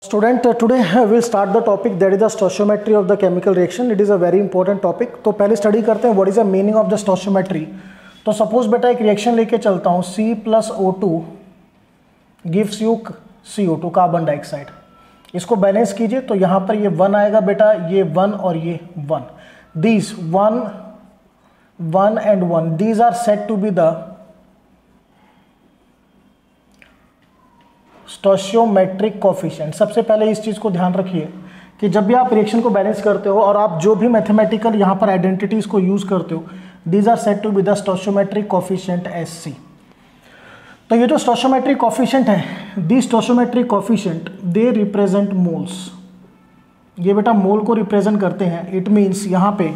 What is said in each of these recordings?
Student, today we'll start the topic that is the stoichiometry of the chemical reaction. It is a very important topic. तो पहले study करते हैं what is the meaning of the stoichiometry. तो suppose बेटा एक reaction लेके चलता हूँ C plus O2 gives you CO2 carbon dioxide. इसको बैलेंस कीजिए तो यहाँ पर ये 1 आएगा बेटा, ये 1 और ये 1. These 1, 1 and 1 these are said to be the stoichiometric coefficient. सबसे पहले इस चीज़ को ध्यान रखिए कि जब भी आप रिएक्शन को बैलेंस करते हो और आप जो भी मैथमेटिकल यहाँ पर आइडेंटिटीज को यूज करते हो, these are said to be the stoichiometric coefficient SC. तो ये जो स्टोइचियोमेट्रिक कोफिशिएंट है, the stoichiometric coefficient they represent moles. ये बेटा मोल को रिप्रेजेंट करते हैं. इट मीन्स यहाँ पे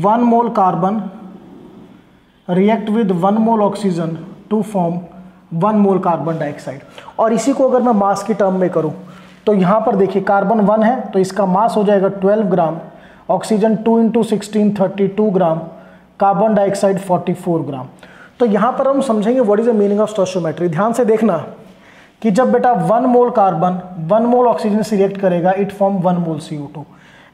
1 mole carbon react with 1 mole oxygen to form 1 mole carbon dioxide. और इसी को अगर मैं मास की टर्म में करूं तो यहां पर देखिए कार्बन 1 है तो इसका मास हो जाएगा 12 gram, oxygen 2 × 16 32 gram, carbon dioxide 44 gram. तो यहां पर हम समझेंगे what is the meaning of stoichiometry. ध्यान से देखना कि जब बेटा 1 मोल कार्बन 1 मोल ऑक्सीजन से रिएक्ट करेगा, it form 1 mole CO2.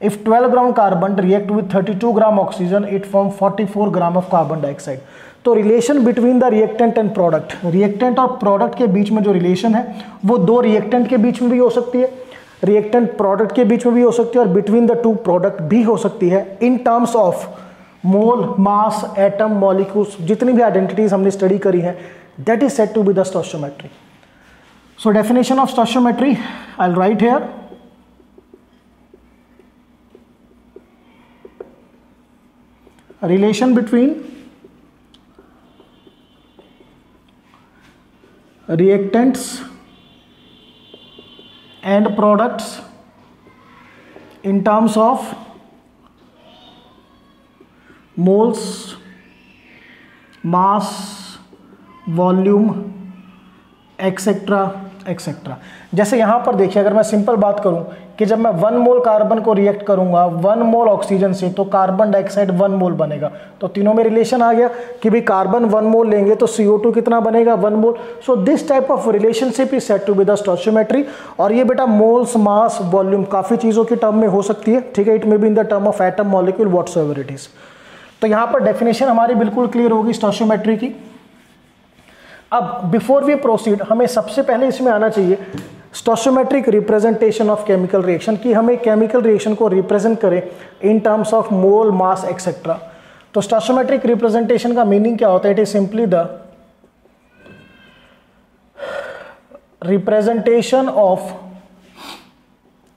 If 12 gram carbon react with 32 gram oxygen, it form 44 gram of carbon dioxide. तो relation between the reactant and product, reactant और प्रोडक्ट के बीच में जो रिलेशन है वो दो रिएक्टेंट के बीच में भी हो सकती है, रिएक्टेंट प्रोडक्ट के बीच में भी हो सकती है और बिटवीन द टू प्रोडक्ट भी हो सकती है in terms of mole, mass, atom, molecules. जितनी भी आइडेंटिटीज हमने स्टडी करी है, that is said to be the stoichiometry. So definition of stoichiometry I will write here. Relation between reactants and products in terms of moles, mass, volume, etc. Etcetera. जैसे यहाँ पर देखिए, अगर मैं सिंपल बात करूँ कि जब मैं 1 मोल कार्बन को रिएक्ट करूँगा 1 मोल ऑक्सीजन से, तो कार्बन डाइऑक्साइड 1 मोल बनेगा. तो तीनों में रिलेशन आ गया कि भी कार्बन 1 मोल लेंगे तो CO2 कितना बनेगा, 1 mole. So this type of relationship is said to be the stoichiometry. और ये बेटा मोल्स, मास, वॉल्यूम काफ़ी चीज़ों की टर्म में हो सकती है, ठीक है. It may be in the term of atom, molecule, whatsoever it is. तो यहाँ पर डेफिनेशन हमारी बिल्कुल क्लियर होगी स्टोइचियोमेट्री की. अब बिफोर वी प्रोसीड, हमें सबसे पहले इसमें आना चाहिए स्टोइचियोमेट्रिक रिप्रेजेंटेशन ऑफ केमिकल रिएक्शन, कि हमें केमिकल रिएक्शन को रिप्रेजेंट करें इन terms of mole, mass, etcetera. तो स्टोइचियोमेट्रिक रिप्रेजेंटेशन का मीनिंग क्या होता है? It is simply the representation of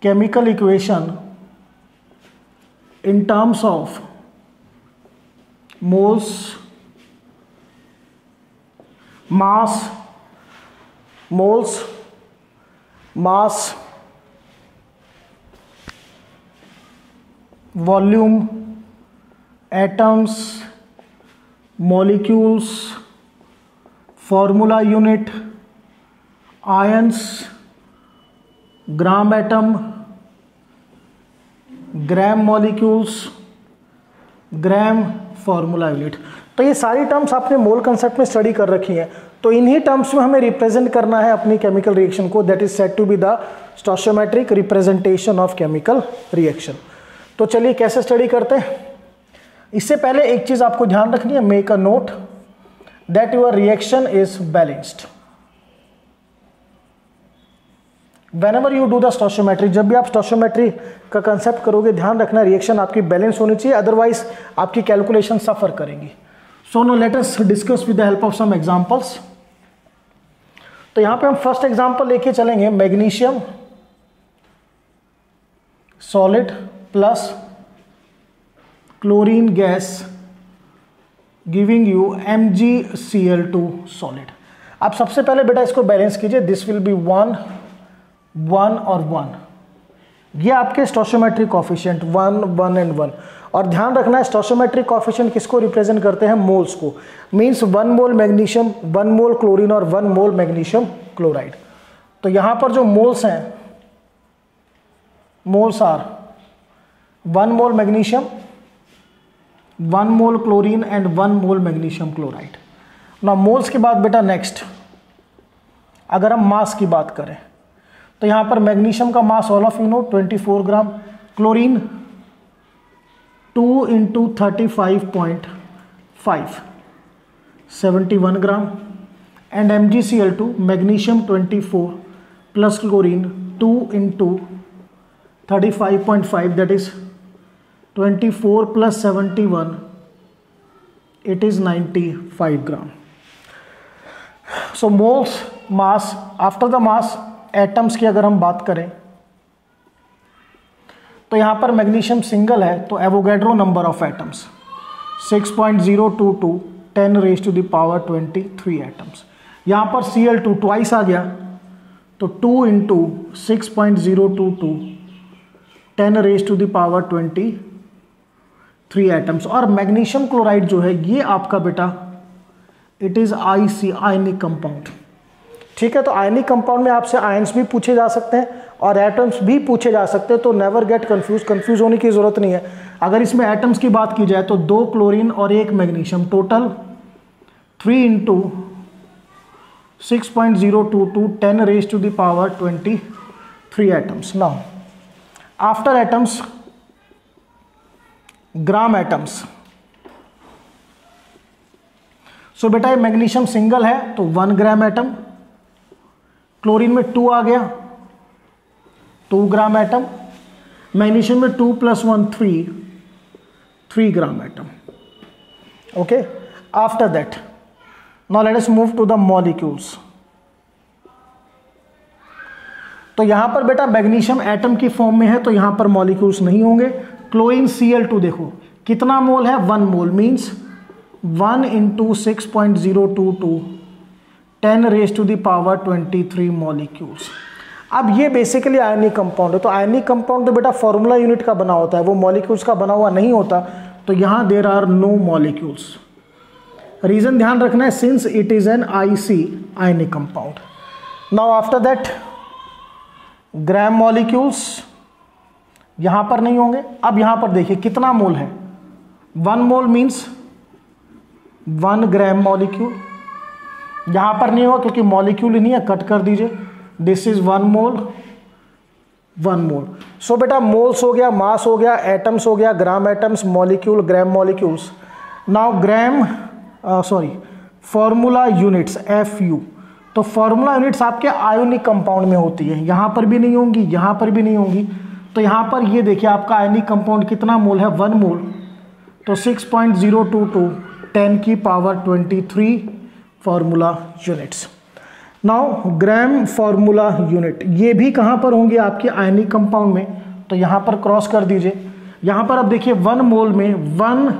chemical equation in terms of moles, mass, moles, mass, volume, atoms, molecules, formula unit, ions, gram atom, gram molecules, gram formula unit. तो ये सारी terms आपने मोल concept में study कर रखी हैं. तो इन्हीं टर्म्स में हमें रिप्रेजेंट करना है अपनी केमिकल रिएक्शन को. That is said to be the stoichiometric representation of chemical reaction. तो चलिए कैसे स्टडी करते हैं. इससे पहले एक चीज आपको ध्यान रखनी है, make a note that your reaction is balanced. Whenever you do the stoichiometry, जब भी आप स्टोइचियोमेट्री का कंसेप्ट करोगे, ध्यान रखना रिएक्शन आपकी बैलेंस होनी चाहिए, अदरवाइज आपकी कैलकुलेशन सफर करेंगी. So now let us discuss with the help of some examples. तो यहां पे हम फर्स्ट एग्जांपल लेके चलेंगे. Magnesium solid plus chlorine gas giving you MgCl2 solid. आप सबसे पहले बेटा इसको बैलेंस कीजिए. दिस विल बी 1 1 और 1. ये आपके स्टोइचियोमेट्रिक कोफिशिएंट 1 1 एंड 1. और ध्यान रखना है स्टोइचियोमेट्रिक कोफिशिएंट किसको रिप्रेजेंट करते हैं? मोल्स को. Means 1 mole magnesium, 1 mole chlorine और 1 मोल मैग्नीशियम क्लोराइड. तो यहां पर जो मोल्स हैं, moles are 1 mole magnesium, 1 mole chlorine and 1 mole magnesium chloride. ना मोल्स के बाद बेटा नेक्स्ट अगर हम मास की बात करें तो यहाँ पर मैग्नीशियम का mass all of you know 24 gram, chlorine 2 into 35.5 71 gram, and MgCl2 magnesium 24 plus chlorine 2 into 35.5 that is 24 plus 71 it is 95 gram. So moles mass after the mass atoms की अगर हम बात करें तो यहां पर मैग्नीशियम सिंगल है तो Avogadro number of atoms 6.022 10 raise to the power 23 atoms. यहां पर Cl2 ट्वाइस आ गया तो 2 into 6.022 10 raise to the power 23 atoms. और मैग्नीशियम क्लोराइड जो है ये आपका बेटा it is IC ionic compound. ठीक है, तो आयनिक कंपाउंड में आपसे आयंस भी पूछे जा सकते हैं और एटम्स भी पूछे जा सकते हैं, तो नेवर गेट कंफ्यूज होने की जरूरत नहीं है. अगर इसमें एटम्स की बात की जाए तो 2 क्लोरीन और 1 magnesium, total 3 into 6.022 10 raise to the power 23 atoms. Now after atoms gram atoms. So बेटा ये मैग्नीशियम सिंगल है तो 1 ग्राम एटम, क्लोरीन में 2 आ गया 2 ग्राम एटम, मैग्नीशियम में 2 + 1 3 gram atom. Okay, after that now let us move to the molecules. तो यहां पर बेटा मैग्नीशियम एटम की फॉर्म में है तो यहां पर मॉलिक्यूल्स नहीं होंगे. क्लोरीन Cl2 देखो कितना मोल है, 1 mole, means 1 into 6.022 10 raise to the power 23 molecules. अब ये बेसिकली आयनिक कंपाउंड है, तो आयनिक कंपाउंड तो बेटा फॉर्मूला यूनिट का बना होता है, वो मॉलिक्यूल्स का बना हुआ नहीं होता. तो यहां there are no molecules. Reason ध्यान रखना है, since it is an IC ionic compound. Now after that gram molecules यहां पर नहीं होंगे. अब यहां पर देखिए कितना मोल है, 1 मोल मीन्स 1 ग्राम मॉलिक्यूल. यहां पर नहीं होगा क्योंकि मॉलिक्यूल ही नहीं है, कट कर दीजिए. This is 1 mole 1 mole. सो बेटा मोल्स हो गया, मास हो गया, एटम्स हो गया, gram atoms, molecule, gram molecules. Now gram formula units FU. तो फॉर्मूला यूनिट्स आपके आयोनिक कंपाउंड में होती है, यहां पर भी नहीं होंगी, यहां पर भी नहीं होंगी. तो यहां पर ये देखिए आपका आयनिक कंपाउंड कितना मोल है, 1 मोल, तो 6.022 10 की power 23 formula units. Now gram formula unit ये भी कहां पर होंगे आपके आयनिक कंपाउंड में, तो यहां पर क्रॉस कर दीजिए. यहां पर अब देखिए 1 मोल में 1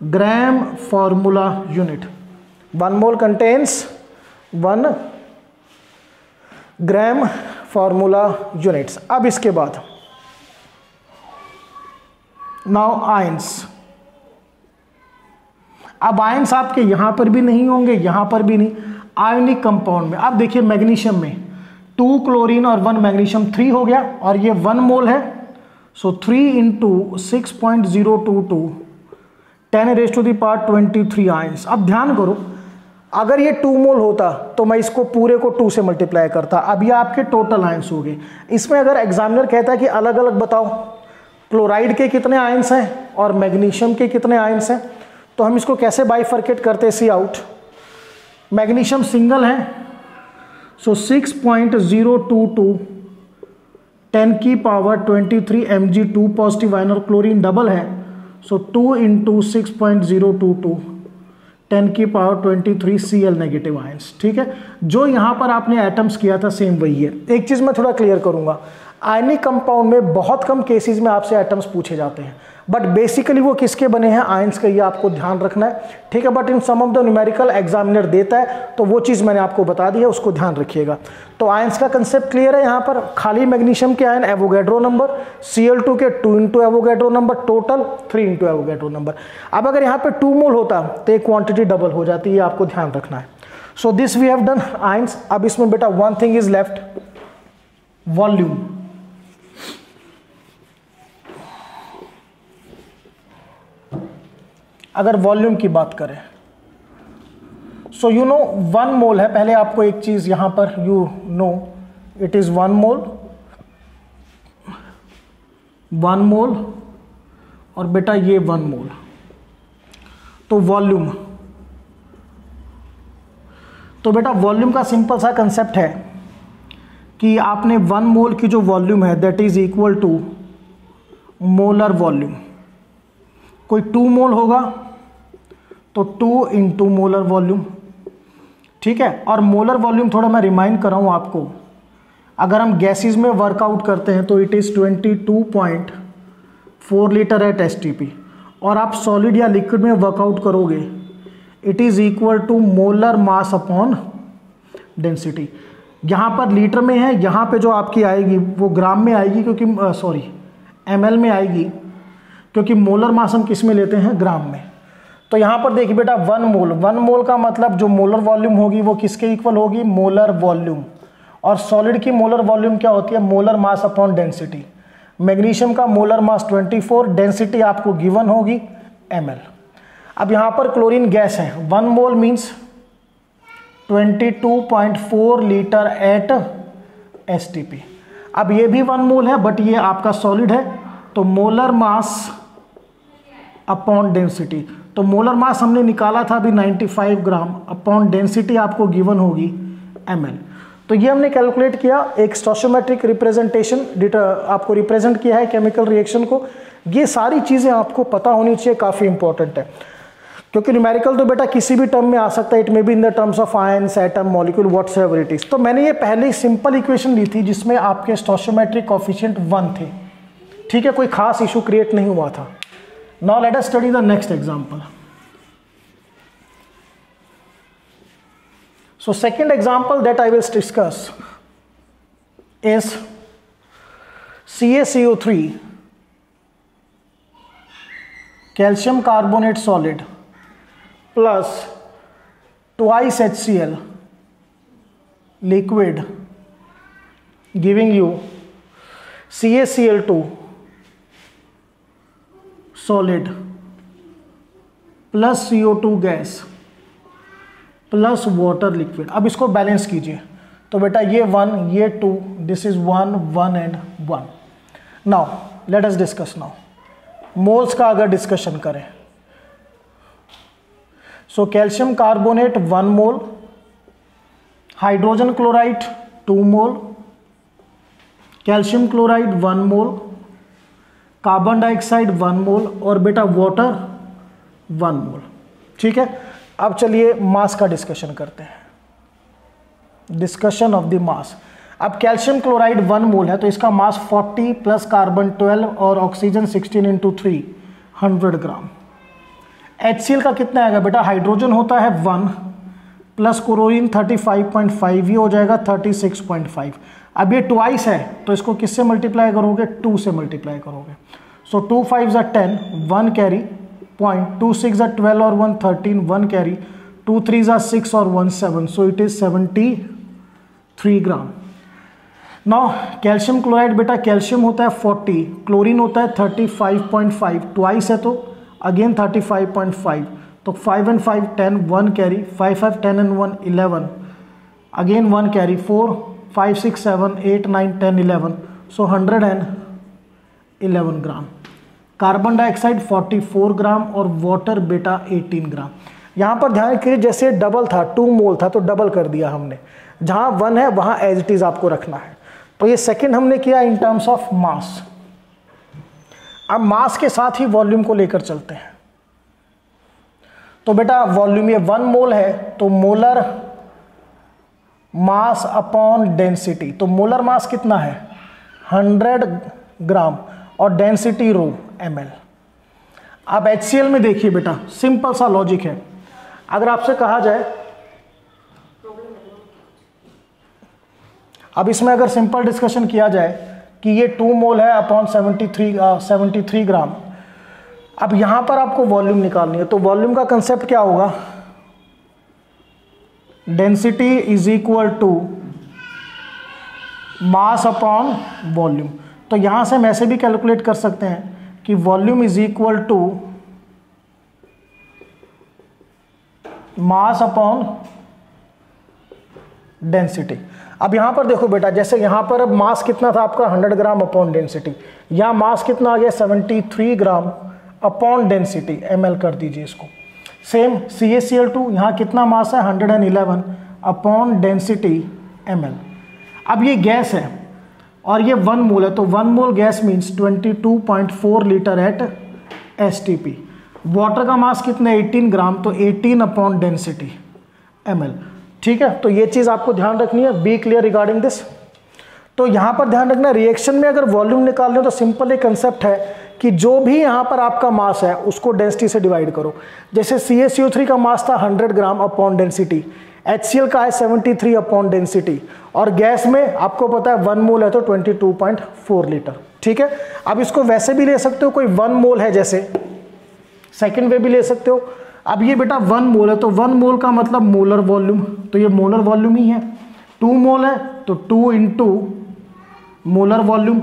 ग्राम फॉर्मूला यूनिट, 1 मोल कंटेन्स 1 ग्राम फॉर्मूला यूनिट्स. अब इसके बाद नाउ आयंस. अब आयंस आपके यहां पर भी नहीं होंगे, यहां पर भी नहीं. आयनिक कंपाउंड में अब देखिए मैग्नीशियम में 2 क्लोरीन और 1 मैग्नीशियम 3 हो गया और ये 1 मोल है. सो 3 into 6.022 10 raise to the power 23 ions. अब ध्यान करो, अगर ये 2 मोल होता तो मैं इसको पूरे को 2 से मल्टीप्लाई करता. अब ये आपके टोटल आयंस हो गए. इसमें अगर एग्जामिनर कहता है कि अलग अलग बताओ क्लोराइड के कितने आयंस हैं और मैग्नीशियम के कितने आयंस हैं, तो हम इसको कैसे बाइफर्केट करते हैं, सी आउट. मैग्नीशियम सिंगल है सो 6.022 10 की पावर 23 Mg2 पॉजिटिव आयन, और क्लोरीन डबल है सो 2 इंटू 6.022 10 की पावर 23 Cl नेगेटिव आयंस. ठीक है, जो यहां पर आपने एटम्स किया था सेम वही है. एक चीज मैं थोड़ा क्लियर करूंगा, आयनिक कंपाउंड में बहुत कम केसेस में आपसे एटम्स पूछे जाते हैं, बट बेसिकली वो किसके बने हैं, आयंस का, ये आपको ध्यान रखना है. ठीक है, but in some of the numerical examiner देता है तो वो चीज़ मैंने आपको बता दी है, उसको ध्यान रखिएगा. तो आयंस का कंसेप्ट क्लियर है. यहाँ पर खाली मैग्नीशियम के आयन एवोगैड्रो नंबर, Cl2 के 2 into Avogadro number, total 3 into Avogadro number. अब अगर यहाँ पर 2 मोल होता तो एक क्वांटिटी डबल हो जाती है, आपको ध्यान रखना है. So this we have done ions. अब इसमें बेटा one thing is left, volume. अगर वॉल्यूम की बात करें सो यू नो 1 मोल है. पहले आपको एक चीज यहां पर यू नो इट इज 1 मोल, 1 मोल और बेटा ये 1 मोल। तो वॉल्यूम, तो बेटा वॉल्यूम का सिंपल सा कंसेप्ट है कि आपने 1 मोल की जो वॉल्यूम है that is equal to molar volume. कोई 2 मोल होगा तो 2 इंटू मोलर वॉल्यूम, ठीक है। और मोलर वॉल्यूम थोड़ा मैं रिमाइंड कर रहा हूँ आपको, अगर हम गैसेस में वर्कआउट करते हैं तो it is 22.4 litre at STP, और आप सॉलिड या लिक्विड में वर्कआउट करोगे it is equal to molar mass upon density. यहाँ पर लीटर में है, यहाँ पे जो आपकी आएगी वो ग्राम में आएगी, क्योंकि ml में आएगी, क्योंकि मोलर मास हम किस में लेते हैं, ग्राम में। तो यहाँ पर देखिए बेटा 1 मोल, 1 मोल का मतलब जो मोलर वॉल्यूम होगी वो किसके इक्वल होगी, मोलर वॉल्यूम। और सॉलिड की मोलर वॉल्यूम क्या होती है, molar mass upon density. Magnesium का मोलर मास 24, डेंसिटी आपको गिवन होगी ml। अब यहाँ पर क्लोरीन गैस है, 1 mole means 22.4 litre at STP। अब ये भी 1 मोल है बट ये आपका सॉलिड है, तो मोलर मास अपॉन डेंसिटी, तो मोलर मास हमने निकाला था अभी 95 ग्राम, अपॉन डेंसिटी आपको गिवन होगी ml। तो ये हमने कैलकुलेट किया, एक स्टोइचियोमेट्रिक रिप्रेजेंटेशन आपको रिप्रेजेंट किया है केमिकल रिएक्शन को। ये सारी चीज़ें आपको पता होनी चाहिए, काफ़ी इंपॉर्टेंट है, क्योंकि न्यूमेरिकल तो बेटा किसी भी टर्म में आ सकता है, it may be in the terms of ions, atom, molecule, whatsoever it is. तो मैंने ये पहले सिंपल इक्वेशन ली थी जिसमें आपके स्टोइचियोमेट्रिक कोएफिशिएंट 1 थे, ठीक है, कोई खास इशू क्रिएट नहीं हुआ था। Now let us study the next example. So second example that I will discuss is CaCO3 calcium carbonate solid plus twice HCl liquid giving you CaCl2 solid plus CO2 gas plus water liquid. अब इसको balance कीजिए, तो बेटा ये 1, ये 2, this is 1, 1 and 1। Now let us discuss now moles का अगर discussion करें, सो कैल्शियम कार्बोनेट 1 मोल, हाइड्रोजन क्लोराइड 2 मोल, calcium chloride 1 mole, carbon dioxide 1 मोल और बेटा वाटर 1 मोल, ठीक है। अब चलिए मास का डिस्कशन करते हैं, डिस्कशन ऑफ द मास। अब कैल्शियम क्लोराइड 1 मोल है तो इसका मास 40 प्लस कार्बन 12 और ऑक्सीजन 16 इंटू 3 100 ग्राम। HCl का कितना आएगा बेटा, हाइड्रोजन होता है 1 प्लस क्लोरीन 35.5, ये हो जाएगा 36.5। अब ये ट्वाइस है तो इसको किससे मल्टीप्लाई करोगे, 2 से मल्टीप्लाई करोगे। सो 2 5 10, 1 कैरी, 2 6 12 और 1 13, 1 कैरी, 2 3 6 और 1 7, so it is 73 gram. Now calcium chloride बेटा, कैल्शियम होता है 40, क्लोरीन होता है 35.5, ट्वाइस है तो अगेन 35.5, तो 5 and 5 10, 1 carry, 5 5 10 and 1 11, again 1 carry, 4 5 6 7 8 9 10 11, so 111 gram. Carbon dioxide 44 ग्राम और वाटर बेटा 18 ग्राम। यहाँ पर ध्यान कीजिए, जैसे डबल था, 2 मोल था तो डबल कर दिया हमने, जहाँ 1 है वहाँ एज इट इज आपको रखना है। तो ये सेकंड हमने किया इन टर्म्स ऑफ मास। अब मास के साथ ही वॉल्यूम को लेकर चलते हैं। तो बेटा वॉल्यूम ये 1 मोल है तो मोलर मास अपॉन डेंसिटी, तो मोलर मास कितना है 100 ग्राम और डेंसिटी रो ml। अब HCl में देखिए बेटा, सिंपल सा लॉजिक है, अगर आपसे कहा जाए, अब इसमें अगर सिंपल डिस्कशन किया जाए कि ये 2 मोल है अपॉन 73 ग्राम, अब यहां पर आपको वॉल्यूम निकालनी है, तो वॉल्यूम का कंसेप्ट क्या होगा, density is equal to mass upon volume. तो यहां से हम ऐसे भी कैलकुलेट कर सकते हैं कि volume is equal to mass upon density. अब यहाँ पर देखो बेटा, जैसे यहाँ पर अब मास कितना था आपका 100 ग्राम अपॉन डेंसिटी, यहाँ मास कितना आ गया 73 ग्राम अपॉन डेंसिटी, ml कर दीजिए इसको। सेम CaCl2 यहाँ कितना मास है 111 अपॉन डेंसिटी ml। अब ये गैस है और ये 1 मोल है, तो 1 मोल gas means 22.4 litre at STP। Water का मास कितना है 18 ग्राम, तो 18 अपॉन डेंसिटी ml। ठीक है, तो ये चीज़ आपको ध्यान रखनी है, बी क्लियर रिगार्डिंग दिस। तो यहाँ पर ध्यान रखना, रिएक्शन में अगर वॉल्यूम निकालना हो तो सिंपल एक कंसेप्ट है कि जो भी यहाँ पर आपका मास है उसको डेंसिटी से डिवाइड करो। जैसे CaCO3 का मास था 100 ग्राम अपॉन डेंसिटी, HCl का है 73 अपॉन डेंसिटी, और गैस में आपको पता है 1 मोल है तो 22.4 लीटर। ठीक है, अब इसको वैसे भी ले सकते हो, कोई 1 मोल है जैसे, सेकेंड वे भी ले सकते हो। अब ये बेटा 1 मोल है, तो 1 मोल का मतलब मोलर वॉल्यूम, तो ये मोलर वॉल्यूम ही है। 2 मोल है तो 2 इंटू मोलर वॉल्यूम।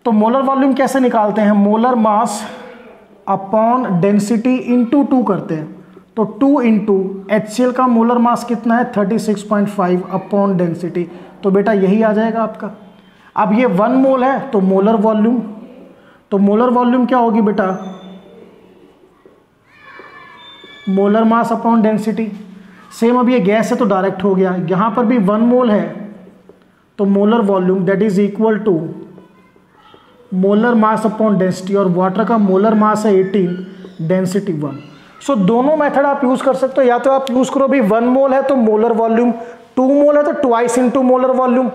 तो मोलर वॉल्यूम कैसे निकालते हैं, molar mass upon density into 2 करते हैं, तो 2 इंटू HCl का मोलर मास कितना है 36.5 अपॉन डेंसिटी, तो बेटा यही आ जाएगा आपका। अब ये 1 मोल है तो मोलर वॉल्यूम, तो मोलर वॉल्यूम क्या होगी बेटा, molar mass upon density. Same अब ये गैस है तो डायरेक्ट हो गया, यहाँ पर भी 1 मोल है तो molar volume that is equal to molar mass upon density, और वाटर का मोलर मास है 18, डेंसिटी 1। सो दोनों मेथड आप यूज कर सकते हो, या तो आप यूज करो भी 1 मोल है तो मोलर वॉल्यूम, 2 मोल है तो ट्वाइस इंटू मोलर वॉल्यूम,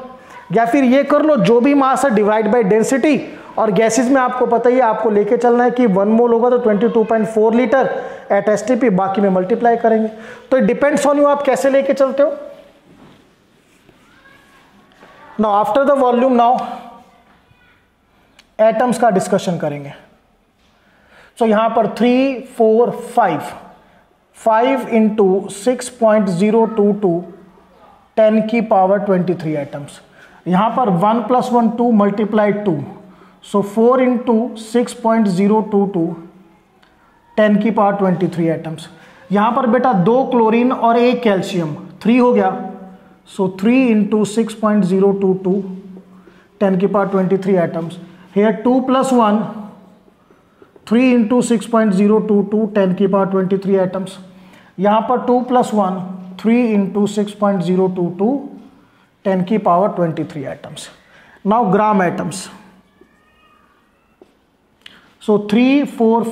या फिर ये कर लो जो भी मास है डिवाइड बाय डेंसिटी। और गैसेस में आपको पता ही है, आपको लेके चलना है कि 1 मोल होगा तो 22.4 लीटर एट STP, बाकी में मल्टीप्लाई करेंगे। तो इट डिपेंड्स ऑन यू आप कैसे लेके चलते हो। Now after the volume, now atoms का डिस्कशन करेंगे। सो यहां पर 3, 4, 5 इंटू 6.022 10 की पावर 23 एटम्स। यहां पर 1 + 1 2 मल्टीप्लाइड 2, सो 4 इंटू 6.022 10 की पावर 23 एटम्स। यहां पर बेटा 2 क्लोरीन और 1 कैल्शियम, 3 हो गया, सो 3 इंटू 6.022 10 की पावर 23 एटम्स। Here 2 + 1 3 इंटू 6.022 10 की पावर 23 एटम्स। यहाँ पर 2 + 1 3 इंटू 6.022 10 की पावर 23 एटम्स। नाउ ग्राम एटम्स, सो 3, 4,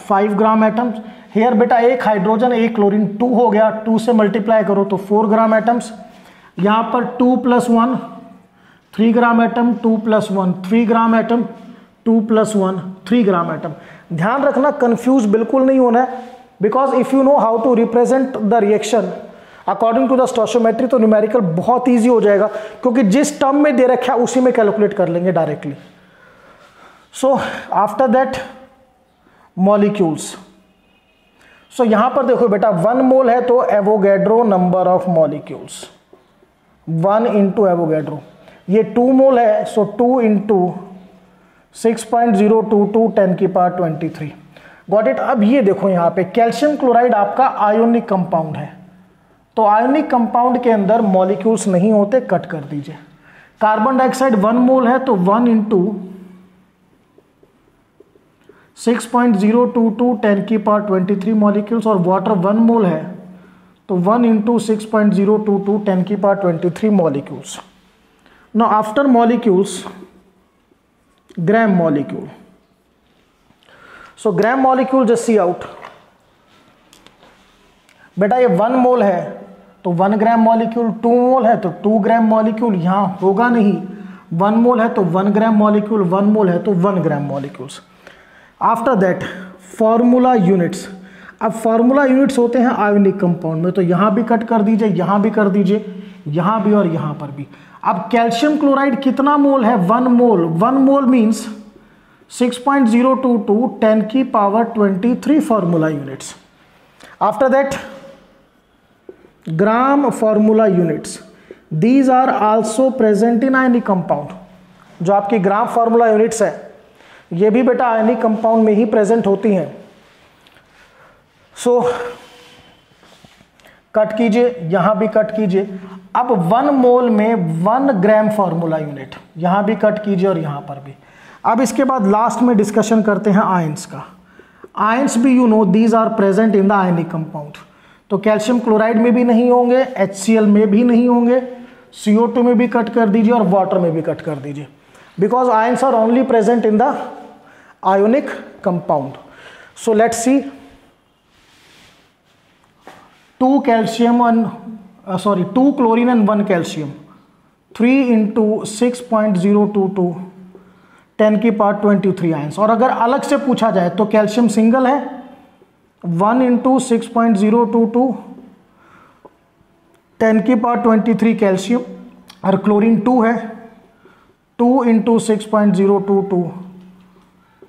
5 ग्राम एटम्स। हेयर बेटा 1 हाइड्रोजन 1 क्लोरीन, 2 हो गया, 2 से मल्टीप्लाई करो तो 4 ग्राम एटम्स। यहाँ पर 2 + 1 3 gram atom, 2 + 1 3 gram atom, 2 + 1 3 gram atom. ध्यान रखना, कंफ्यूज बिल्कुल नहीं होना है, because if you know how to represent the reaction according to the stoichiometry तो न्यूमेरिकल बहुत ईजी हो जाएगा, क्योंकि जिस टर्म में दे रखा है उसी में कैलकुलेट कर लेंगे directly. So after that molecules, so यहां पर देखो बेटा 1 मोल है तो Avogadro number of molecules 1 into Avogadro. ये 2 मोल है, सो 2 इंटू 6.022 10 की पावर 23। Got it. अब ये देखो यहाँ पे कैल्शियम क्लोराइड आपका आयोनिक कंपाउंड है, तो आयोनिक कंपाउंड के अंदर मॉलिक्यूल्स नहीं होते, कट कर दीजिए। कार्बन डाइऑक्साइड 1 मोल है तो 1 इंटू 6.022 10 की पावर 23 मॉलिक्यूल्स, और वाटर 1 मोल है तो 1 इंटू 6.022 10 की power 23 molecules. Now after molecules gram molecule, so gram molecule just see out. बेटा ये 1 मोल है तो 1 ग्राम मॉलिक्यूल, 2 मोल है तो 2 ग्राम मॉलिक्यूल, यहां होगा नहीं। 1 मोल है तो 1 ग्राम मॉलिक्यूल, 1 मोल है तो 1 gram molecules. After that formula units. अब फॉर्मूला यूनिट्स होते हैं आयोनिक कंपाउंड में, तो यहां भी कट कर दीजिए, यहां भी कर दीजिए, यहां भी और यहां पर भी। अब कैल्शियम क्लोराइड कितना मोल है 1 मोल, 1 मोल मीन्स 6.022 10 की power 23 formula units. After that gram formula units, these are also present in ionic compound. जो आपकी ग्राम फॉर्मूला यूनिट्स है ये भी बेटा आयनिक कंपाउंड में ही प्रेजेंट होती हैं। सो कट कीजिए, यहां भी कट कीजिए। अब 1 मोल में 1 ग्राम फॉर्मूला यूनिट, यहां भी कट कीजिए और यहां पर भी। अब इसके बाद लास्ट में डिस्कशन करते हैं आयंस का। आयंस भी you know these are present in the ionic compound. तो कैल्शियम क्लोराइड में भी नहीं होंगे, HCl में भी नहीं होंगे, CO2 में भी कट कर दीजिए और वाटर में भी कट कर दीजिए, because ions are only present in the ionic compound. So let's see 2 chlorine and 1 calcium, 3 into 6.022 10 की पावर 23 आयंस। और अगर अलग से पूछा जाए तो कैल्शियम सिंगल है 1 into 6.022 10 की पावर 23 कैल्शियम, और क्लोरीन 2 है 2 into 6.022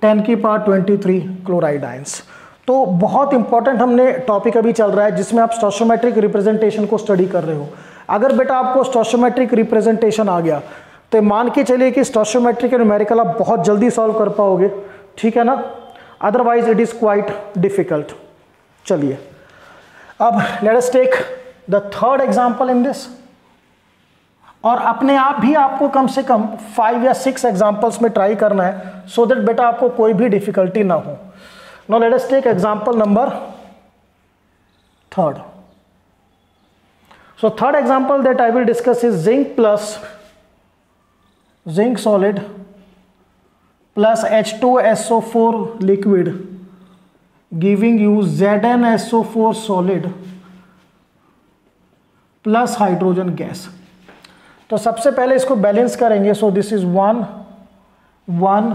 10 की पावर 23 क्लोराइड आयंस। तो बहुत इंपॉर्टेंट हमने टॉपिक अभी चल रहा है जिसमें आप स्टोइचियोमेट्रिक रिप्रेजेंटेशन को स्टडी कर रहे हो। अगर बेटा आपको स्टोइचियोमेट्रिक रिप्रेजेंटेशन आ गया तो मान के चलिए कि स्टोइचियोमेट्रिक न्यूमेरिकल आप बहुत जल्दी सॉल्व कर पाओगे, ठीक है ना, otherwise it is quite difficult. चलिए अब let us take the third example in this, और अपने आप भी आपको कम से कम 5 या 6 एग्जांपल्स में ट्राई करना है सो दैट बेटा आपको कोई भी डिफिकल्टी ना हो। Now let us take example number 3rd. So third example that I will discuss is zinc plus zinc solid plus H2SO4 liquid giving you ZnSO4 solid plus hydrogen gas. तो सबसे पहले इसको बैलेंस करेंगे। So this is 1 1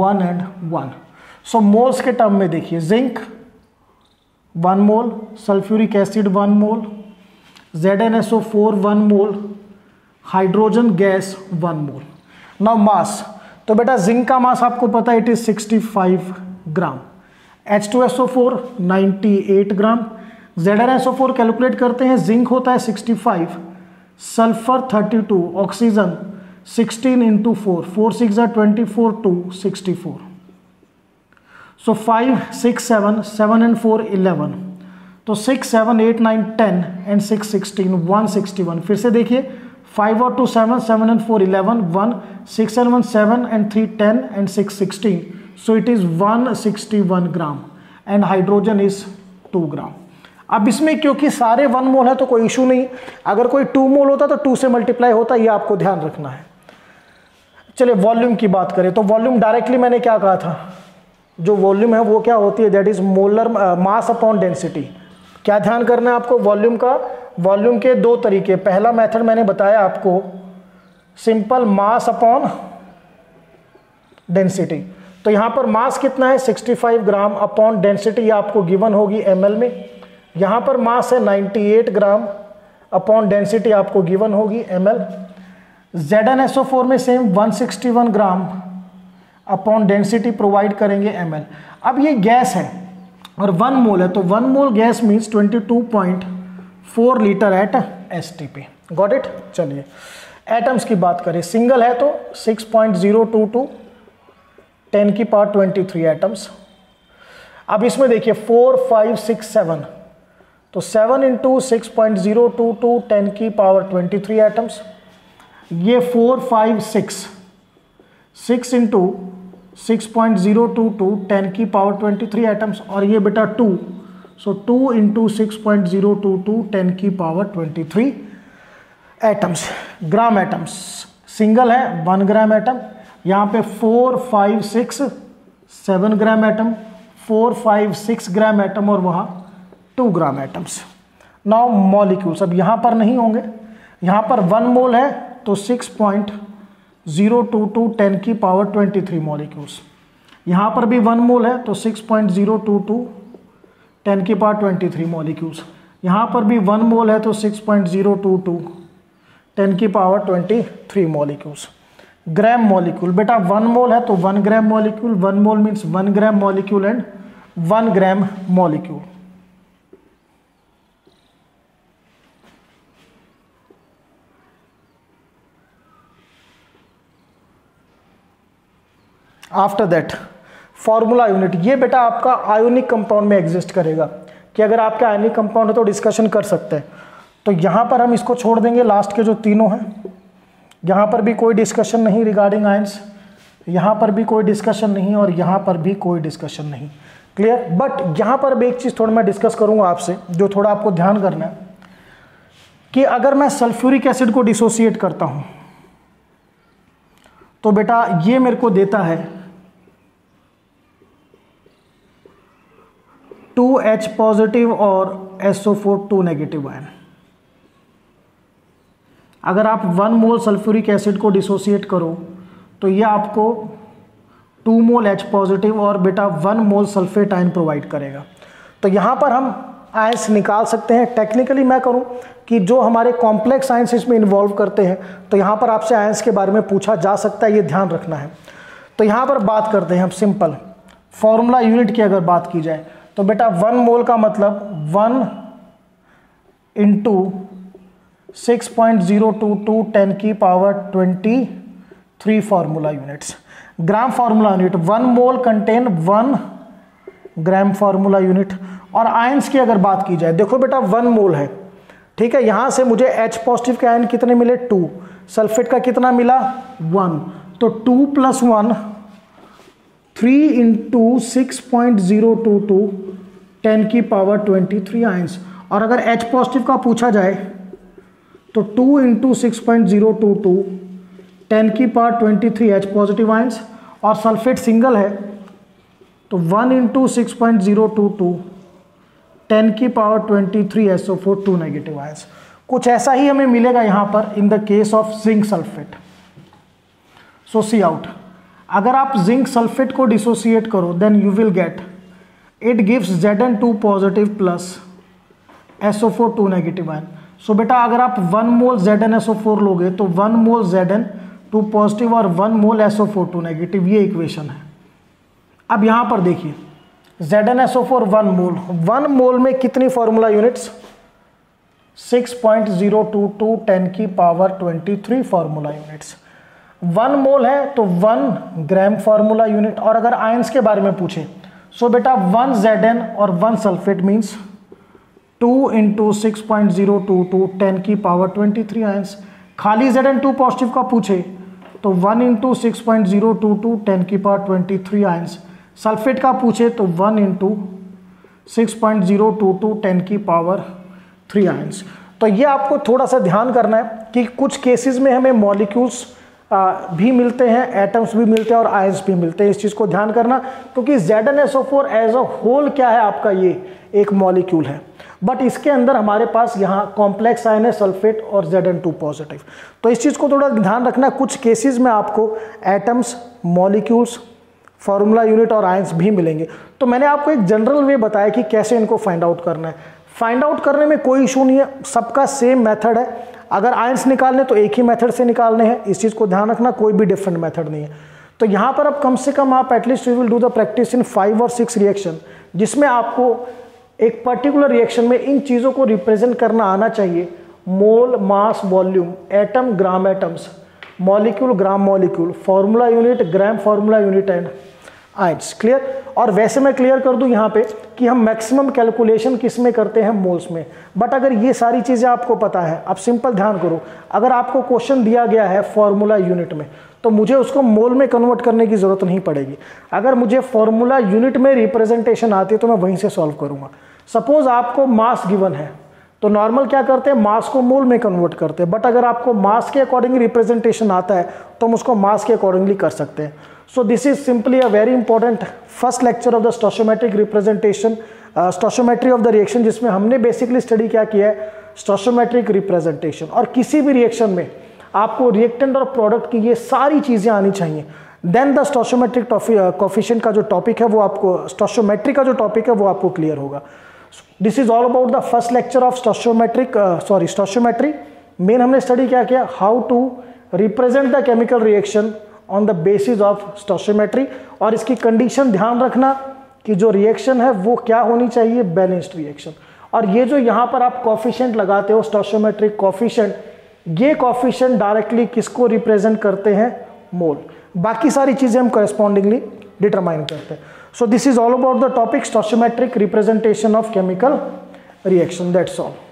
1 and 1। So moles के term में देखिए, zinc 1 मोल, sulphuric acid 1 मोल, ZnSO4 1 मोल, hydrogen gas 1 मोल। Now mass, तो बेटा जिंक का मास आपको पता है it is 65 gram, H2SO4 98 gram, ZnSO4 calculate करते हैं, जिंक होता है 65, sulphur 32, oxygen 16 into 4, 4 6 are 24 to 64। So 5 6 7 7 and 4 11, तो 6 7 8 9 10 and 6 16 161। फिर से देखिए 5 और 2 7 7 and 4 11 1 6 and 1 7 and 3 10 and 6 16, so it is 161 gram and hydrogen is 2 ग्राम। अब इसमें क्योंकि सारे 1 मोल है तो कोई इशू नहीं, अगर कोई 2 मोल होता तो 2 से मल्टीप्लाई होता, ये आपको ध्यान रखना है। चलिए वॉल्यूम की बात करें तो वॉल्यूम डायरेक्टली मैंने क्या कहा था, जो वॉल्यूम है वो क्या होती है, that is molar mass upon density. क्या ध्यान करना है आपको वॉल्यूम का, वॉल्यूम के 2 तरीके, पहला मेथड मैंने बताया आपको सिंपल मास अपॉन डेंसिटी। तो यहां पर मास कितना है 65 ग्राम अपॉन डेंसिटी आपको गिवन होगी ml में, यहां पर मास है 98 ग्राम अपॉन डेंसिटी आपको गिवन होगी ml। ZnSO4 में सेम 161 ग्राम अपॉन डेंसिटी प्रोवाइड करेंगे ml। अब ये गैस है और 1 मोल है, तो 1 मोल gas means 22.4 litre at STP। Got it. चलिए एटम्स की बात करें, सिंगल है तो 6.022 10 की पावर 23 एटम्स। अब इसमें देखिए 4 5 6 7, तो 7 इंटू 6.022 10 की पावर 23 एटम्स। ये 4 5 6 इंटू 6.022 10 की पावर 23 एटम्स, और ये बेटा 2, सो 2 इंटू 6.022 10 की power 23 atoms. Gram atoms single है 1 ग्राम एटम, यहाँ पे 4 5 6 7 ग्राम एटम, 4 5 6 ग्राम एटम और वहाँ 2 ग्राम एटम्स। नाउ मॉलिक्यूल्स अब यहाँ पर नहीं होंगे, यहाँ पर 1 मोल है तो 6.022 10 की पावर 23 मॉलिक्यूल्स, यहाँ पर भी 1 मोल है तो 6.022 10 की पावर 23 मॉलिक्यूल्स, यहाँ पर भी 1 मोल है तो 6.022 10 की पावर 23 मॉलिक्यूल्स। ग्राम मॉलिक्यूल बेटा 1 मोल है तो 1 gram molecule, 1 mole means 1 gram molecule and 1 gram molecule. After that formula unit, ये बेटा आपका आयोनिक कंपाउंड में एग्जिस्ट करेगा। कि अगर आपके आयनिक कंपाउंड है तो डिस्कशन कर सकते हैं। तो यहाँ पर हम इसको छोड़ देंगे, लास्ट के जो तीनों हैं, यहाँ पर भी कोई डिस्कशन नहीं रिगार्डिंग आयंस, यहाँ पर भी कोई डिस्कशन नहीं और यहाँ पर भी कोई डिस्कशन नहीं। क्लियर? बट यहाँ पर भी एक चीज़ थोड़ा मैं डिस्कस करूँगा आपसे, जो थोड़ा आपको ध्यान करना है कि अगर मैं सल्फ्यूरिक एसिड को डिसोसिएट करता हूँ तो बेटा ये मेरे को देता है 2H पॉजिटिव और SO4 2 नेगेटिव आयन। अगर आप 1 मोल सल्फ्यूरिक एसिड को डिसोसिएट करो तो ये आपको 2 मोल H पॉजिटिव और बेटा 1 मोल सल्फेट आयन प्रोवाइड करेगा। तो यहाँ पर हम आयंस निकाल सकते हैं। टेक्निकली मैं करूँ कि जो हमारे कॉम्प्लेक्स आयंस इसमें इन्वॉल्व करते हैं तो यहाँ पर आपसे आयंस के बारे में पूछा जा सकता है, ये ध्यान रखना है। तो यहाँ पर बात करते हैं हम सिंपल फॉर्मूला यूनिट की अगर बात की जाए तो बेटा 1 मोल का मतलब 1 इंटू 6.022 10 की पावर 23 फार्मूला यूनिट्स। ग्राम फार्मूला यूनिट 1 मोल कंटेन 1 ग्राम फार्मूला यूनिट। और आयंस की अगर बात की जाए, देखो बेटा 1 मोल है, ठीक है, यहां से मुझे H पॉजिटिव के आयन कितने मिले 2, सल्फेट का कितना मिला 1, तो 2 + 1 3 इंटू 6.022 10 की पावर 23 आयंस। और अगर H पॉजिटिव का पूछा जाए तो 2 इंटू 6.022 10 की पावर 23 H पॉजिटिव आयंस। और सल्फेट सिंगल है तो 1 इंटू 6.022 10 की पावर 23 SO4 2 नेगेटिव आयंस। कुछ ऐसा ही हमें मिलेगा यहाँ पर in the case of zinc sulphate. So see out, अगर आप जिंक सल्फेट को डिसोसिएट करो then you will get it gives Zn2 positive plus SO4 2 negative ion. So बेटा अगर आप 1 मोल ZnSO4 लोगे तो 1 मोल Zn2 पॉजिटिव और 1 मोल SO4 2 नेगेटिव, ये इक्वेशन है। अब यहाँ पर देखिए ZnSO4 1 मोल में कितनी फार्मूला यूनिट्स 6.022 10 की पावर 23 फार्मूला यूनिट्स। 1 मोल है तो 1 ग्राम फार्मूला यूनिट। और अगर आयंस के बारे में पूछे सो बेटा 1 Zn और 1 सल्फेट मीन्स 2 इंटू 6.022 10 की पावर 23 आयंस। खाली Zn2 पॉजिटिव का पूछे तो 1 इंटू 6.022 10 की पावर 23 आयंस। सल्फेट का पूछे तो 1 इंटू 6.022 10 की पावर 3 आयंस। तो ये आपको थोड़ा सा ध्यान करना है कि कुछ केसेस में हमें मॉलिक्यूल्स भी मिलते हैं, एटम्स भी मिलते हैं और आयंस भी मिलते हैं। इस चीज़ को ध्यान करना, क्योंकि ZnSO4 एज अ होल क्या है आपका, ये एक मॉलिक्यूल है, बट इसके अंदर हमारे पास यहाँ कॉम्प्लेक्स आयन है सल्फेट और Zn2 पॉजिटिव। तो इस चीज़ को थोड़ा ध्यान रखना, कुछ केसेस में आपको एटम्स, मॉलिक्यूल्स, फार्मूला यूनिट और आयंस भी मिलेंगे। तो मैंने आपको एक जनरल वे बताया कि कैसे इनको फाइंड आउट करना है। फाइंड आउट करने में कोई इशू नहीं है, सबका सेम मेथड है। अगर आयंस निकालने तो एक ही मेथड से निकालने हैं, इस चीज़ को ध्यान रखना, कोई भी डिफरेंट मेथड नहीं है। तो यहाँ पर अब कम से कम आप at least you will do the practice in 5 और 6 रिएक्शन, जिसमें आपको एक पर्टिकुलर रिएक्शन में इन चीज़ों को रिप्रेजेंट करना आना चाहिए। Mole, mass, volume, atom, gram atoms, molecule, gram molecule, formula unit, gram formula unit and ions. Clear? और वैसे मैं क्लियर कर दूं यहाँ पे कि हम मैक्सिमम कैलकुलेशन किस में करते हैं, मोल्स में। बट अगर ये सारी चीज़ें आपको पता है, अब सिंपल ध्यान करो, अगर आपको क्वेश्चन दिया गया है फार्मूला यूनिट में तो मुझे उसको मोल में कन्वर्ट करने की ज़रूरत नहीं पड़ेगी। अगर मुझे फार्मूला यूनिट में रिप्रेजेंटेशन आती है तो मैं वहीं से सॉल्व करूँगा। सपोज आपको मास गिवन है तो नॉर्मल क्या करते हैं, मास को मोल में कन्वर्ट करते हैं। बट अगर आपको मास के अकॉर्डिंग रिप्रेजेंटेशन आता है तो हम उसको मास के अकॉर्डिंगली कर सकते हैं। So this is simply a very important first lecture of the stoichiometric representation, stoichiometry of the reaction, जिसमें हमने बेसिकली स्टडी क्या किया है, stoichiometric representation। और किसी भी रिएक्शन में आपको रिएक्टेंट और प्रोडक्ट की ये सारी चीज़ें आनी चाहिए। देन द स्टोइचोमेट्रिक कोफिशिएंट का जो टॉपिक है वो आपको, स्टोइचोमेट्री का जो टॉपिक है वो आपको क्लियर होगा। This is all about the first lecture of stoichiometry. Main हमने स्टडी क्या किया, how to represent the chemical reaction on the basis of stoichiometry. और इसकी कंडीशन ध्यान रखना कि जो रिएक्शन है वो क्या होनी चाहिए, बैलेंस्ड रिएक्शन। और ये जो यहाँ पर आप कोफिशिएंट लगाते हो स्टोइचोमेट्रिक कोफिशिएंट, ये कोफिशिएंट डायरेक्टली किसको रिप्रेजेंट करते हैं, मोल। बाकी सारी चीज़ें हम कॉरेस्पॉन्डिंगली डिटरमाइन करते हैं। So this is all about the topic stoichiometric representation of chemical reaction. That's all.